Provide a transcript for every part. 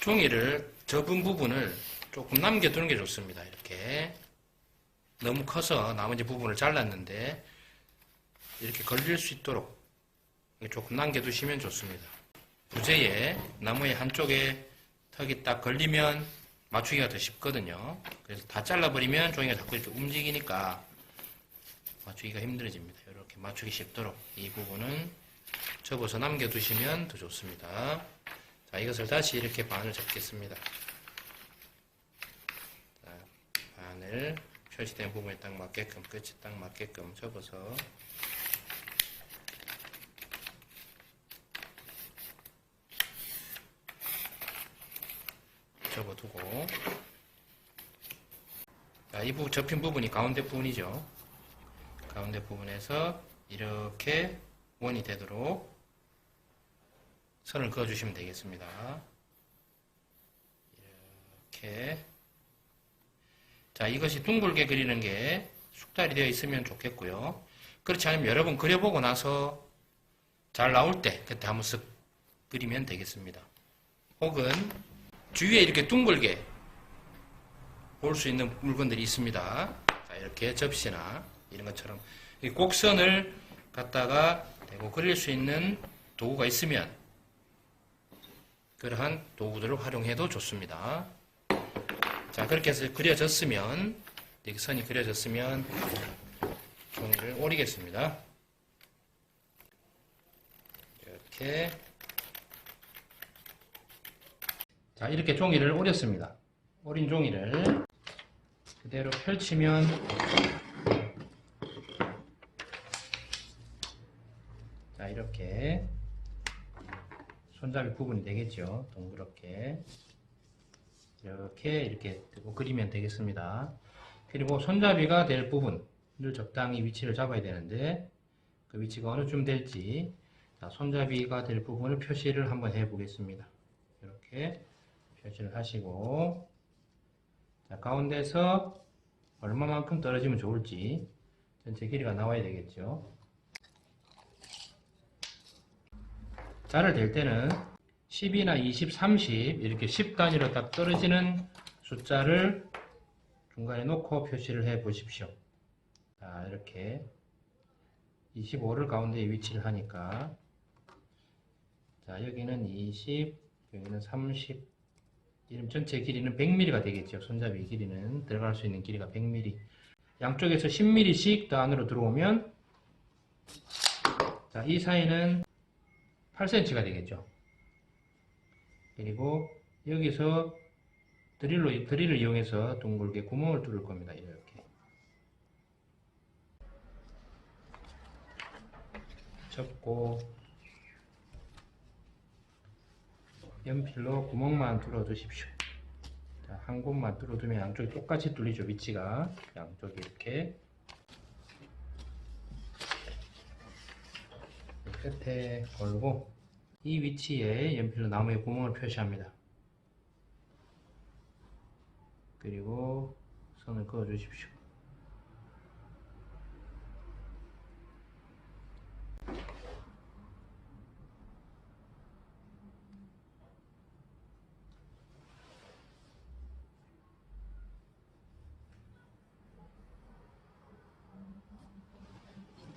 종이를 접은 부분을 조금 남겨두는 게 좋습니다. 이렇게 너무 커서 나머지 부분을 잘랐는데 이렇게 걸릴 수 있도록 조금 남겨두시면 좋습니다. 부재에 나무의 한쪽에 턱이 딱 걸리면 맞추기가 더 쉽거든요. 그래서 다 잘라버리면 종이가 자꾸 이렇게 움직이니까 맞추기가 힘들어집니다. 이렇게 맞추기 쉽도록 이 부분은 접어서 남겨두시면 더 좋습니다. 자, 이것을 다시 이렇게 반을 접겠습니다. 자, 반을 표시된 부분에 딱 맞게끔, 끝이 딱 맞게끔 접어서 접어두고, 자, 이 부분, 접힌 부분이 가운데 부분이죠. 가운데 부분에서 이렇게 원이 되도록 선을 그어주시면 되겠습니다. 이렇게. 자, 이것이 둥글게 그리는 게 숙달이 되어 있으면 좋겠고요. 그렇지 않으면 여러 번 그려보고 나서 잘 나올 때 그때 한번 쓱 그리면 되겠습니다. 혹은 주위에 이렇게 둥글게 볼 수 있는 물건들이 있습니다. 자, 이렇게 접시나 이런 것처럼 곡선을 갖다가 대고 그릴 수 있는 도구가 있으면 그러한 도구들을 활용해도 좋습니다. 자, 그렇게 해서 그려졌으면, 이렇게 선이 그려졌으면 종이를 오리겠습니다. 이렇게. 자, 이렇게 종이를 오렸습니다. 오린 종이를 그대로 펼치면 자, 이렇게 손잡이 부분이 되겠죠. 동그랗게 이렇게 뜨고 그리면 되겠습니다. 그리고 손잡이가 될 부분을 적당히 위치를 잡아야 되는데 그 위치가 어느쯤 될지, 자, 손잡이가 될 부분을 표시를 한번 해 보겠습니다. 이렇게 표시를 하시고, 자, 가운데서 얼마만큼 떨어지면 좋을지 전체 길이가 나와야 되겠죠. 자를 댈 때는 10이나 20, 30 이렇게 10 단위로 딱 떨어지는 숫자를 중간에 놓고 표시를 해 보십시오. 자, 이렇게 25를 가운데에 위치를 하니까, 자, 여기는 20, 여기는 30, 이름 전체 길이는 100mm가 되겠죠. 손잡이 길이는 들어갈 수 있는 길이가 100mm. 양쪽에서 10mm씩 더 안으로 들어오면, 자, 이 사이는 8cm가 되겠죠. 그리고 여기서 드릴을 이용해서 둥글게 구멍을 뚫을 겁니다. 이렇게 접고 연필로 구멍만 뚫어 주십시오. 자, 한 곳만 뚫어 두면 양쪽이 똑같이 뚫리죠. 위치가 양쪽이 이렇게 끝에 걸고 이 위치에 연필로 나무에 구멍을 표시합니다. 그리고 선을 그어 주십시오.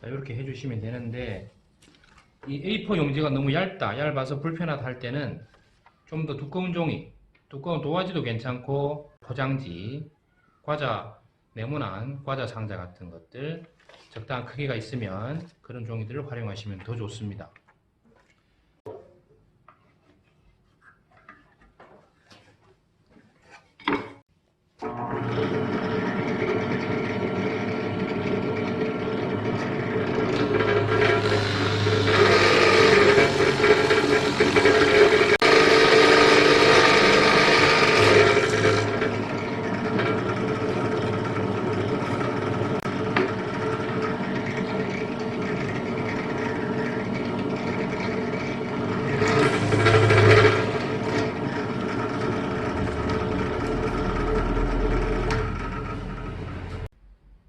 자, 이렇게 해주시면 되는데, 이 A4 용지가 너무 얇아서 불편하다 할 때는 좀 더 두꺼운 종이, 두꺼운 도화지도 괜찮고, 포장지, 과자, 네모난 과자 상자 같은 것들, 적당한 크기가 있으면 그런 종이들을 활용하시면 더 좋습니다.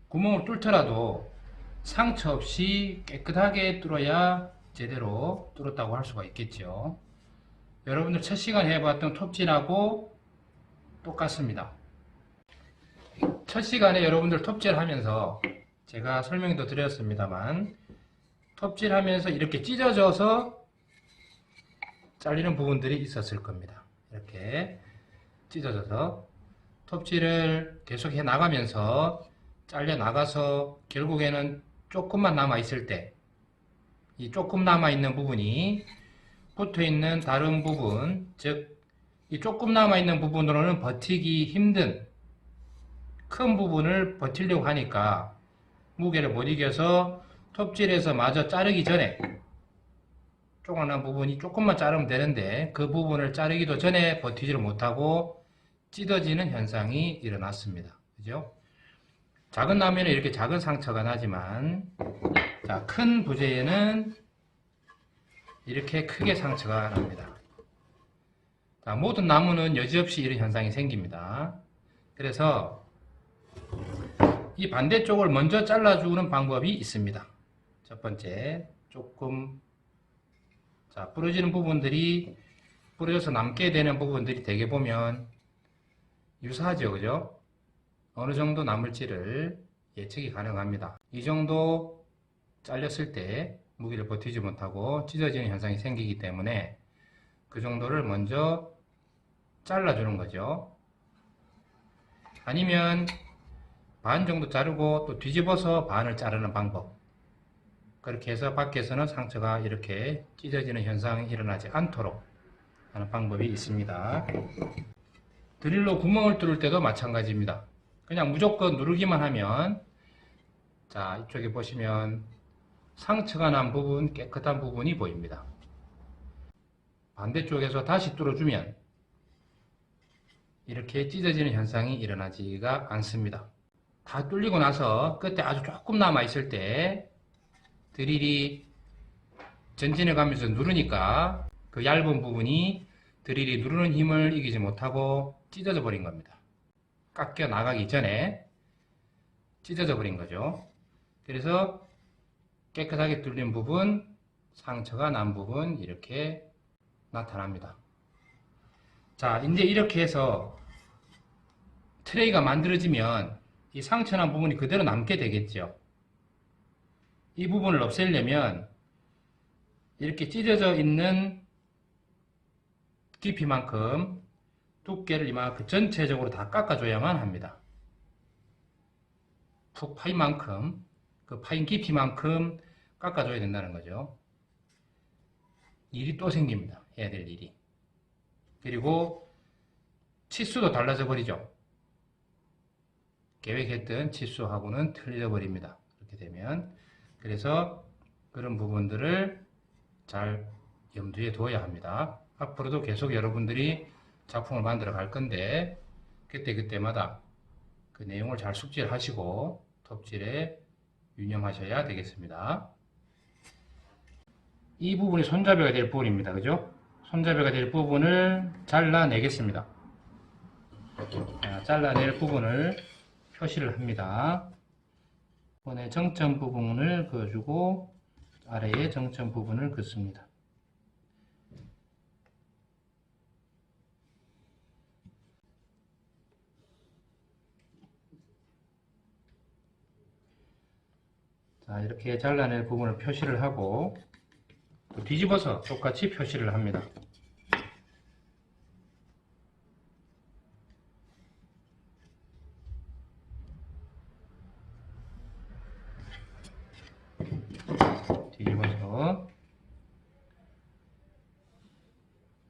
구멍을 뚫더라도 상처 없이 깨끗하게 뚫어야 제대로 뚫었다고 할 수가 있겠죠. 여러분들 첫 시간에 해봤던 톱질하고 똑같습니다. 첫 시간에 여러분들 톱질 하면서 제가 설명도 드렸습니다만 톱질 하면서 이렇게 찢어져서 잘리는 부분들이 있었을 겁니다. 이렇게 찢어져서 톱질을 계속 해 나가면서 잘려 나가서 결국에는 조금만 남아 있을 때 이 조금 남아 있는 부분이 붙어 있는 다른 부분, 즉 이 조금 남아 있는 부분으로는 버티기 힘든 큰 부분을 버티려고 하니까 무게를 못 이겨서 톱질에서 마저 자르기 전에 조그만한 부분이 조금만 자르면 되는데 그 부분을 자르기도 전에 버티지를 못하고 찢어지는 현상이 일어났습니다. 그죠? 작은 나무에는 이렇게 작은 상처가 나지만 자, 큰 부재에는 이렇게 크게 상처가 납니다. 자, 모든 나무는 여지없이 이런 현상이 생깁니다. 그래서 이 반대쪽을 먼저 잘라주는 방법이 있습니다. 첫 번째, 조금 자, 부러지는 부분들이 부러져서 남게 되는 부분들이 대개 보면 유사하죠, 그죠? 어느 정도 남을지를 예측이 가능합니다. 이 정도 잘렸을 때 무게를 버티지 못하고 찢어지는 현상이 생기기 때문에 그 정도를 먼저 잘라주는 거죠. 아니면 반 정도 자르고 또 뒤집어서 반을 자르는 방법. 그렇게 해서 밖에서는 상처가 이렇게 찢어지는 현상이 일어나지 않도록 하는 방법이 있습니다. 드릴로 구멍을 뚫을 때도 마찬가지입니다. 그냥 무조건 누르기만 하면 자, 이쪽에 보시면 상처가 난 부분, 깨끗한 부분이 보입니다. 반대쪽에서 다시 뚫어주면 이렇게 찢어지는 현상이 일어나지가 않습니다. 다 뚫리고 나서 끝에 아주 조금 남아 있을 때 드릴이 전진해 가면서 누르니까 그 얇은 부분이 드릴이 누르는 힘을 이기지 못하고 찢어져 버린 겁니다. 깎여 나가기 전에 찢어져 버린 거죠. 그래서 깨끗하게 뚫린 부분, 상처가 난 부분 이렇게 나타납니다. 자, 이제 이렇게 해서 트레이가 만들어지면 이 상처난 부분이 그대로 남게 되겠죠. 이 부분을 없애려면 이렇게 찢어져 있는 깊이만큼 두께를 이만큼 전체적으로 다 깎아줘야만 합니다. 푹 파인 만큼, 그 파인 깊이만큼 깎아줘야 된다는 거죠. 일이 또 생깁니다. 해야 될 일이. 그리고 치수도 달라져 버리죠. 계획했던 치수하고는 틀려 버립니다. 그렇게 되면. 그래서 그런 부분들을 잘 염두에 두어야 합니다. 앞으로도 계속 여러분들이 작품을 만들어 갈 건데 그때그때마다 그 내용을 잘 숙지하시고 톱질에 유념하셔야 되겠습니다. 이 부분이 손잡이가 될 부분입니다. 그죠? 손잡이가 될 부분을 잘라내겠습니다. 자, 잘라낼 부분을 표시를 합니다. 손의 정점 부분을 그어주고 아래에 정점 부분을 긋습니다. 자, 이렇게 잘라낼 부분을 표시를 하고 또 뒤집어서 똑같이 표시를 합니다. 뒤집어서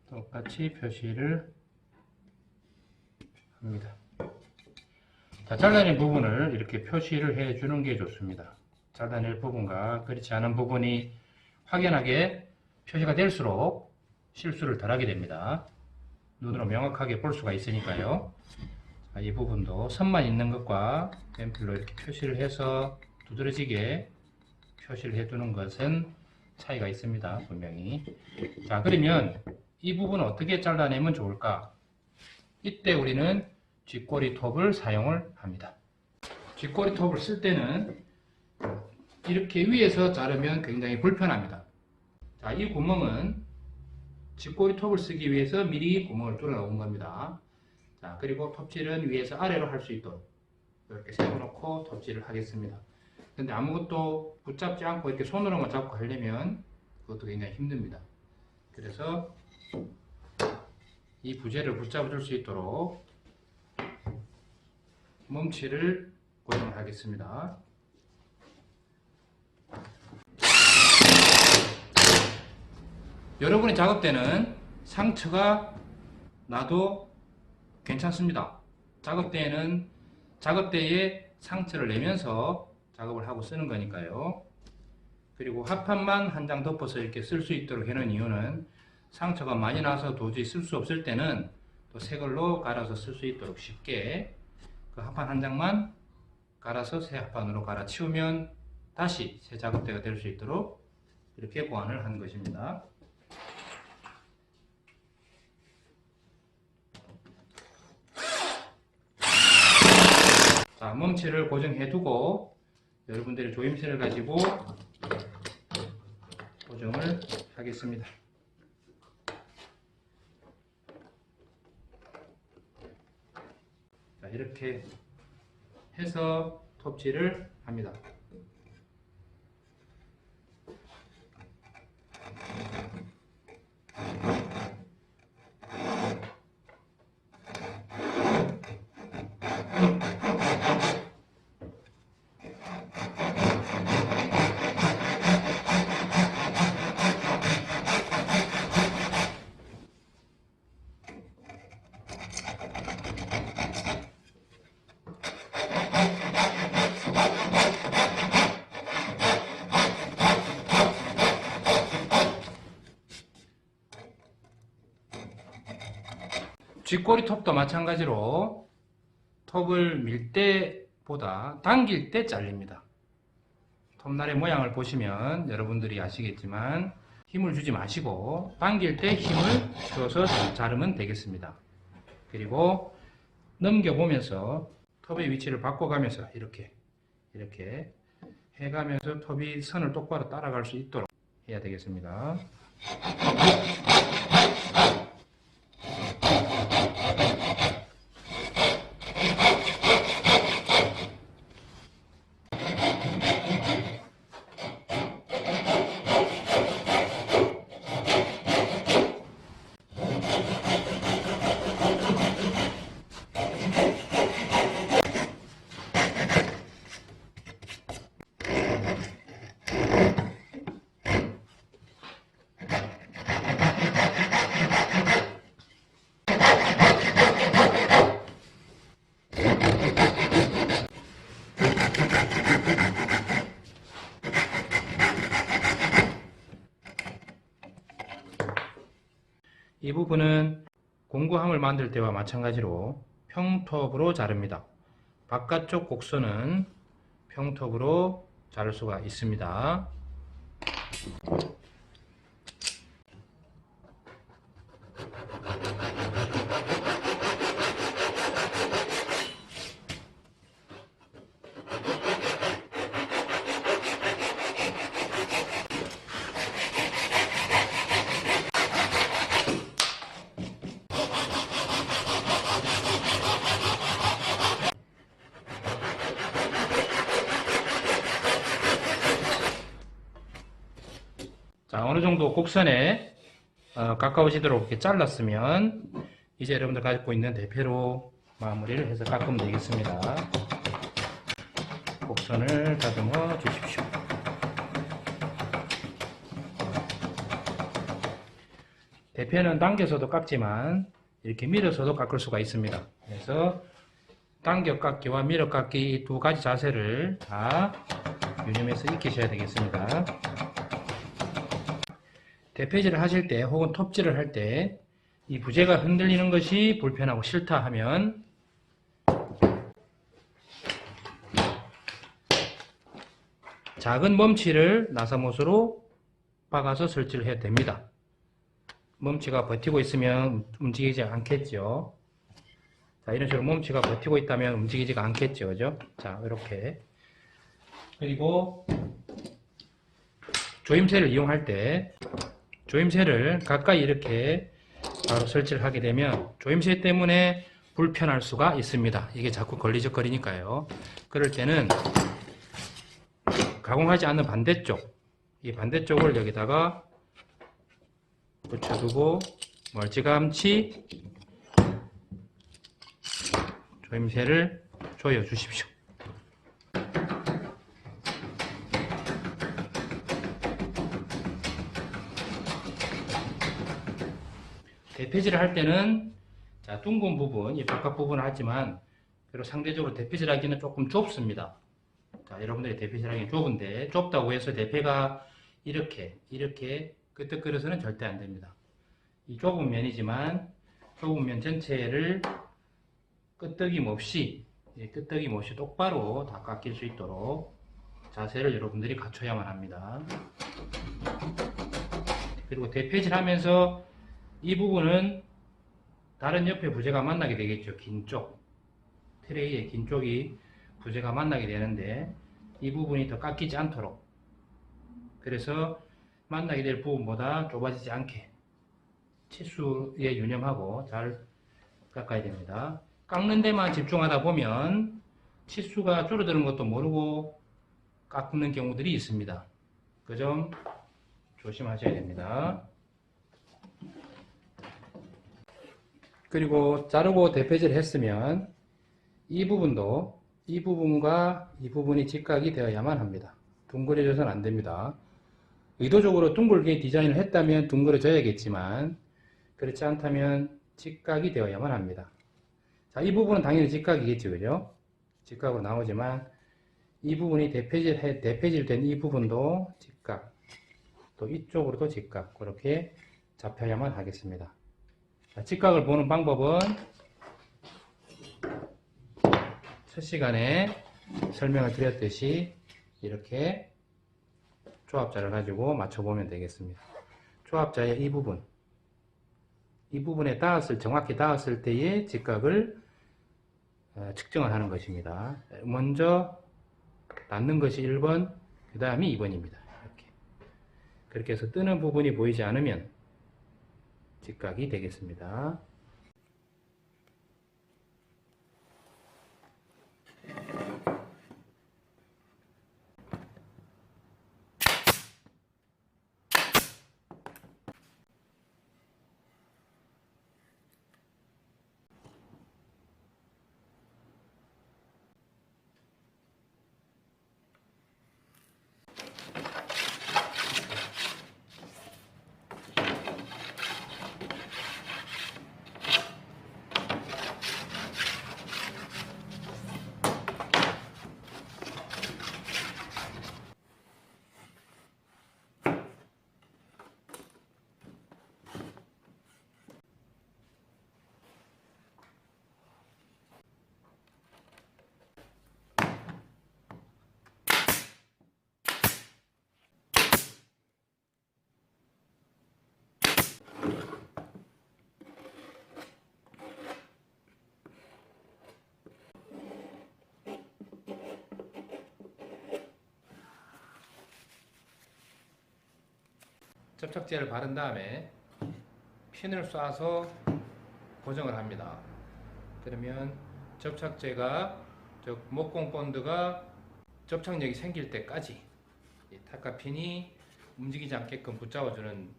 똑같이 표시를 합니다. 자, 잘라낸 부분을 이렇게 표시를 해 주는 게 좋습니다. 잘라낼 부분과 그렇지 않은 부분이 확연하게 표시가 될수록 실수를 덜하게 됩니다. 눈으로 명확하게 볼 수가 있으니까요. 자, 이 부분도 선만 있는 것과 펜필로 이렇게 표시를 해서 두드러지게 표시를 해두는 것은 차이가 있습니다. 분명히. 자, 그러면 이 부분을 어떻게 잘라내면 좋을까? 이때 우리는 쥐꼬리 톱을 사용을 합니다. 쥐꼬리 톱을 쓸 때는 이렇게 위에서 자르면 굉장히 불편합니다. 자, 이 구멍은 쥐꼬리 톱을 쓰기 위해서 미리 구멍을 뚫어 놓은 겁니다. 자, 그리고 톱질은 위에서 아래로 할 수 있도록 이렇게 세워놓고 톱질을 하겠습니다. 근데 아무것도 붙잡지 않고 이렇게 손으로만 잡고 하려면 그것도 굉장히 힘듭니다. 그래서 이 부재를 붙잡아줄 수 있도록 멈치를 고정을 하겠습니다. 여러분의 작업대는 상처가 나도 괜찮습니다. 작업대에는 작업대에 상처를 내면서 작업을 하고 쓰는 거니까요. 그리고 합판만 한 장 덮어서 이렇게 쓸 수 있도록 해놓은 이유는 상처가 많이 나서 도저히 쓸 수 없을 때는 또 새 걸로 갈아서 쓸 수 있도록 쉽게 그 합판 한 장만 갈아서 새 합판으로 갈아치우면 다시 새 작업대가 될 수 있도록 이렇게 보완을 한 것입니다. 자, 멈치를 고정해 두고 여러분들의 조임쇠를 가지고 고정을 하겠습니다. 자, 이렇게 해서 톱질을 합니다. 쥐꼬리 톱도 마찬가지로 톱을 밀 때보다 당길 때 잘립니다. 톱날의 모양을 보시면 여러분들이 아시겠지만 힘을 주지 마시고 당길 때 힘을 줘서 자르면 되겠습니다. 그리고 넘겨보면서 톱의 위치를 바꿔가면서 이렇게 해가면서 톱이 선을 똑바로 따라갈 수 있도록 해야 되겠습니다. 이 부분은 공구함을 만들 때와 마찬가지로 평톱으로 자릅니다. 바깥쪽 곡선은 평톱으로 자를 수가 있습니다. 자, 어느 정도 곡선에 가까워지도록 이렇게 잘랐으면 이제 여러분들 가지고 있는 대패로 마무리를 해서 깎으면 되겠습니다. 곡선을 다듬어 주십시오. 대패는 당겨서도 깎지만 이렇게 밀어서도 깎을 수가 있습니다. 그래서 당겨 깎기와 밀어 깎기 두 가지 자세를 다 유념해서 익히셔야 되겠습니다. 대패질을 하실 때 혹은 톱질을 할 때 이 부재가 흔들리는 것이 불편하고 싫다 하면 작은 멈치를 나사못으로 박아서 설치를 해도 됩니다. 멈치가 버티고 있으면 움직이지 않겠죠. 자, 이런 식으로 멈치가 버티고 있다면 움직이지가 않겠죠. 그죠? 자, 이렇게. 그리고 조임쇠를 이용할 때 조임새를 가까이 이렇게 바로 설치를 하게 되면 조임새 때문에 불편할 수가 있습니다. 이게 자꾸 걸리적거리니까요. 그럴 때는 가공하지 않는 반대쪽, 이 반대쪽을 여기다가 붙여두고 멀찌감치 조임새를 조여 주십시오. 대패질을 할 때는 자, 둥근 부분, 이 바깥 부분을 하지만 그리고 상대적으로 대패질 하기는 조금 좁습니다. 자, 여러분들이 대패질 하기는 좁은데 좁다고 해서 대패가 이렇게 끄떡거려서는 절대 안 됩니다. 이 좁은 면이지만 좁은 면 전체를 끄떡임 없이 똑바로 다 깎일 수 있도록 자세를 여러분들이 갖춰야만 합니다. 그리고 대패질 하면서 이 부분은 다른 옆에 부재가 만나게 되겠죠. 긴 쪽, 트레이의 긴 쪽이 부재가 만나게 되는데 이 부분이 더 깎이지 않도록, 그래서 만나게 될 부분보다 좁아지지 않게 치수에 유념하고 잘 깎아야 됩니다. 깎는 데만 집중하다 보면 치수가 줄어드는 것도 모르고 깎는 경우들이 있습니다. 그 점 조심하셔야 됩니다. 그리고 자르고 대패질을 했으면 이 부분도 이 부분과 이 부분이 직각이 되어야만 합니다. 둥그레져서는 안 됩니다. 의도적으로 둥글게 디자인을 했다면 둥그러져야겠지만 그렇지 않다면 직각이 되어야만 합니다. 자, 이 부분은 당연히 직각이겠죠, 그죠? 직각으로 나오지만 이 부분이 대패질된 이 부분도 직각, 또 이쪽으로도 직각, 그렇게 잡혀야만 하겠습니다. 자, 직각을 보는 방법은 첫 시간에 설명을 드렸듯이 이렇게 조합자를 가지고 맞춰보면 되겠습니다. 조합자의 이 부분에 정확히 닿았을 때의 직각을 측정을 하는 것입니다. 먼저 닿는 것이 1번, 그 다음이 2번입니다. 그렇게 해서 뜨는 부분이 보이지 않으면 직각이 되겠습니다. 접착제를 바른 다음에 핀을 쏴서 고정을 합니다. 그러면 접착제가 목공 본드가 접착력이 생길 때까지 이 타카핀이 움직이지 않게끔 붙잡아주는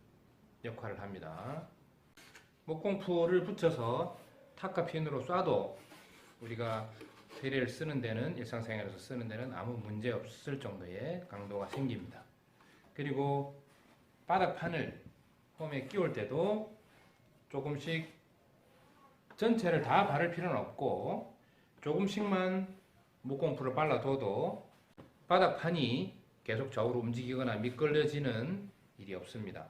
역할을 합니다. 목공풀을 붙여서 타카핀으로 쏴도 우리가 드릴 쓰는 데는, 일상생활에서 쓰는 데는 아무 문제 없을 정도의 강도가 생깁니다. 그리고 바닥판을 홈에 끼울 때도 조금씩 전체를 다 바를 필요는 없고 조금씩만 목공풀을 발라둬도 바닥판이 계속 좌우로 움직이거나 미끌려지는 일이 없습니다.